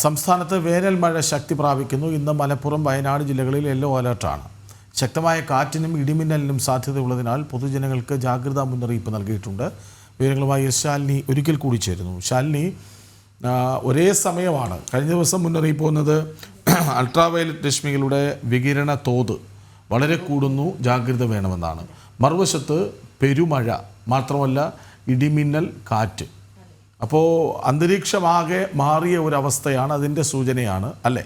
സംസ്ഥാനത്ത് വേനൽ മഴ ശക്തി പ്രാപിക്കുന്നു. ഇന്ന് മലപ്പുറം, വയനാട് ജില്ലകളിൽ യെല്ലോ അലർട്ടാണ്. ശക്തമായ കാറ്റിനും ഇടിമിന്നലിനും സാധ്യതയുള്ളതിനാൽ പൊതുജനങ്ങൾക്ക് ജാഗ്രതാ മുന്നറിയിപ്പ് നൽകിയിട്ടുണ്ട്. വിവരങ്ങളുമായി ശാലിനി ഒരിക്കൽ കൂടി ചേരുന്നു. ശാലിനി, ഒരേ സമയമാണ് കഴിഞ്ഞ ദിവസം മുന്നറിയിപ്പ് വന്നത് അൾട്രാവയലറ്റ് രശ്മികളുടെ വികിരണ തോത് വളരെ കൂടുന്നു, ജാഗ്രത വേണമെന്നാണ്. മറുവശത്ത് പെരുമഴ മാത്രമല്ല ഇടിമിന്നൽ, കാറ്റ്. അപ്പോൾ അന്തരീക്ഷമാകെ മാറിയ ഒരവസ്ഥയാണ്, അതിൻ്റെ സൂചനയാണ് അല്ലേ?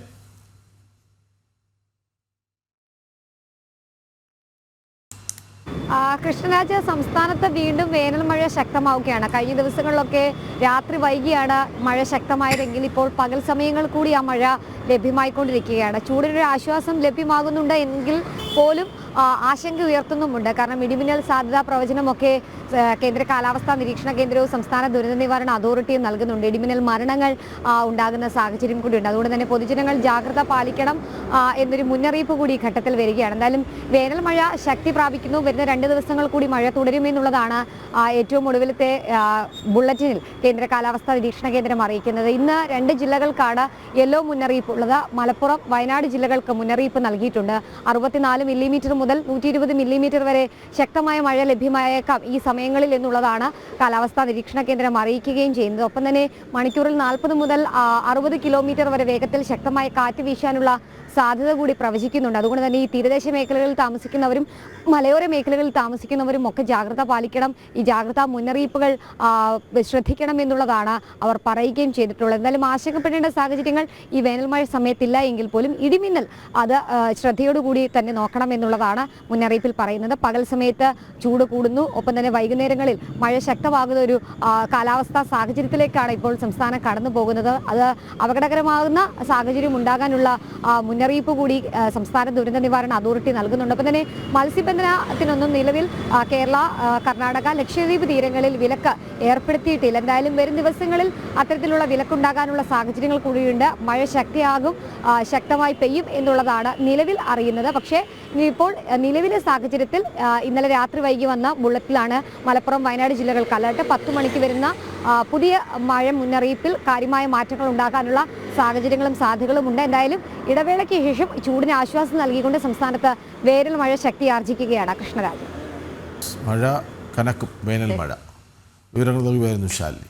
കൃഷ്ണരാജ്, സംസ്ഥാനത്ത് വീണ്ടും വേനൽ മഴ ശക്തമാവുകയാണ്. കഴിഞ്ഞ ദിവസങ്ങളിലൊക്കെ രാത്രി വൈകിയാണ് മഴ ശക്തമായതെങ്കിൽ ഇപ്പോൾ പകൽ സമയങ്ങൾ കൂടി ആ മഴ ലഭ്യമായിക്കൊണ്ടിരിക്കുകയാണ്. ചൂടിനൊരു ആശ്വാസം ലഭ്യമാകുന്നുണ്ട് എങ്കിൽ പോലും ആശങ്ക ഉയർത്തുന്നുമുണ്ട്. കാരണം ഇടിമിന്നൽ സാധ്യതാ പ്രവചനമൊക്കെ കേന്ദ്ര കാലാവസ്ഥാ നിരീക്ഷണ കേന്ദ്രവും സംസ്ഥാന ദുരന്ത നിവാരണ അതോറിറ്റിയും നൽകുന്നുണ്ട്. ഇടിമിന്നൽ മരണങ്ങൾ ഉണ്ടാകുന്ന സാഹചര്യം കൂടിയുണ്ട്. അതുകൊണ്ട് തന്നെ പൊതുജനങ്ങൾ ജാഗ്രത പാലിക്കണം എന്നൊരു മുന്നറിയിപ്പ് കൂടി ഈ ഘട്ടത്തിൽ വരികയാണ്. എന്തായാലും വേനൽ മഴ ശക്തി പ്രാപിക്കുന്നു. വരുന്ന 2 ദിവസങ്ങൾ കൂടി മഴ തുടരുമെന്നുള്ളതാണ് ഏറ്റവും ഒടുവിലത്തെ ബുള്ളറ്റിനിൽ കേന്ദ്ര കാലാവസ്ഥാ നിരീക്ഷണ കേന്ദ്രം അറിയിക്കുന്നത്. ഇന്ന് 2 ജില്ലകൾക്കാണ് യെല്ലോ മുന്നറിയിപ്പ് ഉള്ളത്. മലപ്പുറം, വയനാട് ജില്ലകൾക്ക് മുന്നറിയിപ്പ് നൽകിയിട്ടുണ്ട്. 64 മില്ലിമീറ്റർ മുതൽ 120 മില്ലിമീറ്റർ വരെ ശക്തമായ മഴ ലഭ്യമായേക്കാം ഈ സമയങ്ങളിൽ എന്നുള്ളതാണ് കാലാവസ്ഥാ നിരീക്ഷണ കേന്ദ്രം അറിയിക്കുകയും ചെയ്യുന്നത്. ഒപ്പം തന്നെ മണിക്കൂറിൽ 40 മുതൽ 60 കിലോമീറ്റർ വരെ വേഗത്തിൽ ശക്തമായ കാറ്റ് വീശാനുള്ള സാധ്യത കൂടി പ്രവചിക്കുന്നുണ്ട്. അതുകൊണ്ട് തന്നെ ഈ തീരദേശ മേഖലകളിൽ താമസിക്കുന്നവരും മലയോര മേഖലകളിൽ താമസിക്കുന്നവരും ഒക്കെ ജാഗ്രത പാലിക്കണം. ഈ ജാഗ്രതാ മുന്നറിയിപ്പുകൾ ശ്രദ്ധിക്കണം എന്നുള്ളതാണ് അവർ പറയുകയും ചെയ്തിട്ടുള്ളത്. എന്തായാലും ആശങ്കപ്പെടേണ്ട സാഹചര്യങ്ങൾ ഈ വേനൽ മഴ സമയത്തില്ല എങ്കിൽ പോലും ഇടിമിന്നൽ അത് ശ്രദ്ധയോടുകൂടി തന്നെ നോക്കണം എന്നുള്ളതാണ് മുന്നറിയിപ്പിൽ പറയുന്നത്. പകൽ സമയത്ത് ചൂട് കൂടുന്നു. ഒപ്പം തന്നെ വൈകുന്നേരങ്ങളിൽ മഴ ശക്തമാകുന്ന ഒരു കാലാവസ്ഥാ സാഹചര്യത്തിലേക്കാണ് ഇപ്പോൾ സംസ്ഥാനം കടന്നു പോകുന്നത്. അത് അപകടകരമാകുന്ന സാഹചര്യം ഉണ്ടാകാനുള്ള മുന്നറിയിപ്പ് കൂടി സംസ്ഥാന ദുരന്ത നിവാരണ അതോറിറ്റി നൽകുന്നുണ്ട്. അപ്പം തന്നെ മത്സ്യബന്ധനത്തിനൊന്നും നിലവിൽ കേരള, കർണാടക, ലക്ഷദ്വീപ് തീരങ്ങളിൽ വിലക്ക് ഏർപ്പെടുത്തിയിട്ടില്ല. എന്തായാലും വരും ദിവസങ്ങളിൽ അത്തരത്തിലുള്ള വിലക്കുണ്ടാകാനുള്ള സാഹചര്യങ്ങൾ കൂടിയുണ്ട്. മഴ ശക്തിയാകും, ശക്തമായി പെയ്യും എന്നുള്ളതാണ് നിലവിൽ അറിയുന്നത്. പക്ഷേ ഇപ്പോൾ നിലവിലെ സാഹചര്യത്തിൽ ഇന്നലെ രാത്രി വൈകി വന്ന ബുള്ളറ്റിലാണ് മലപ്പുറം, വയനാട് ജില്ലകൾക്ക് അലർട്ട്. 10 മണിക്ക് വരുന്ന പുതിയ മഴ മുന്നറിയിപ്പിൽ കാര്യമായ മാറ്റങ്ങൾ ഉണ്ടാകാനുള്ള സാഹചര്യങ്ങളും സാധ്യതകളും ഉണ്ട്. എന്തായാലും ഇടവേളയ്ക്ക് ശേഷം ചൂടിന് ആശ്വാസം നൽകിക്കൊണ്ട് സംസ്ഥാനത്ത് വേനൽ മഴ ശക്തിയാർജിക്കുകയാണ്. കൃഷ്ണരാജ്, മഴ കനക്കും, വേനൽ മഴ. വിവരങ്ങൾ നൽകുകയായിരുന്നു ശാലിനി.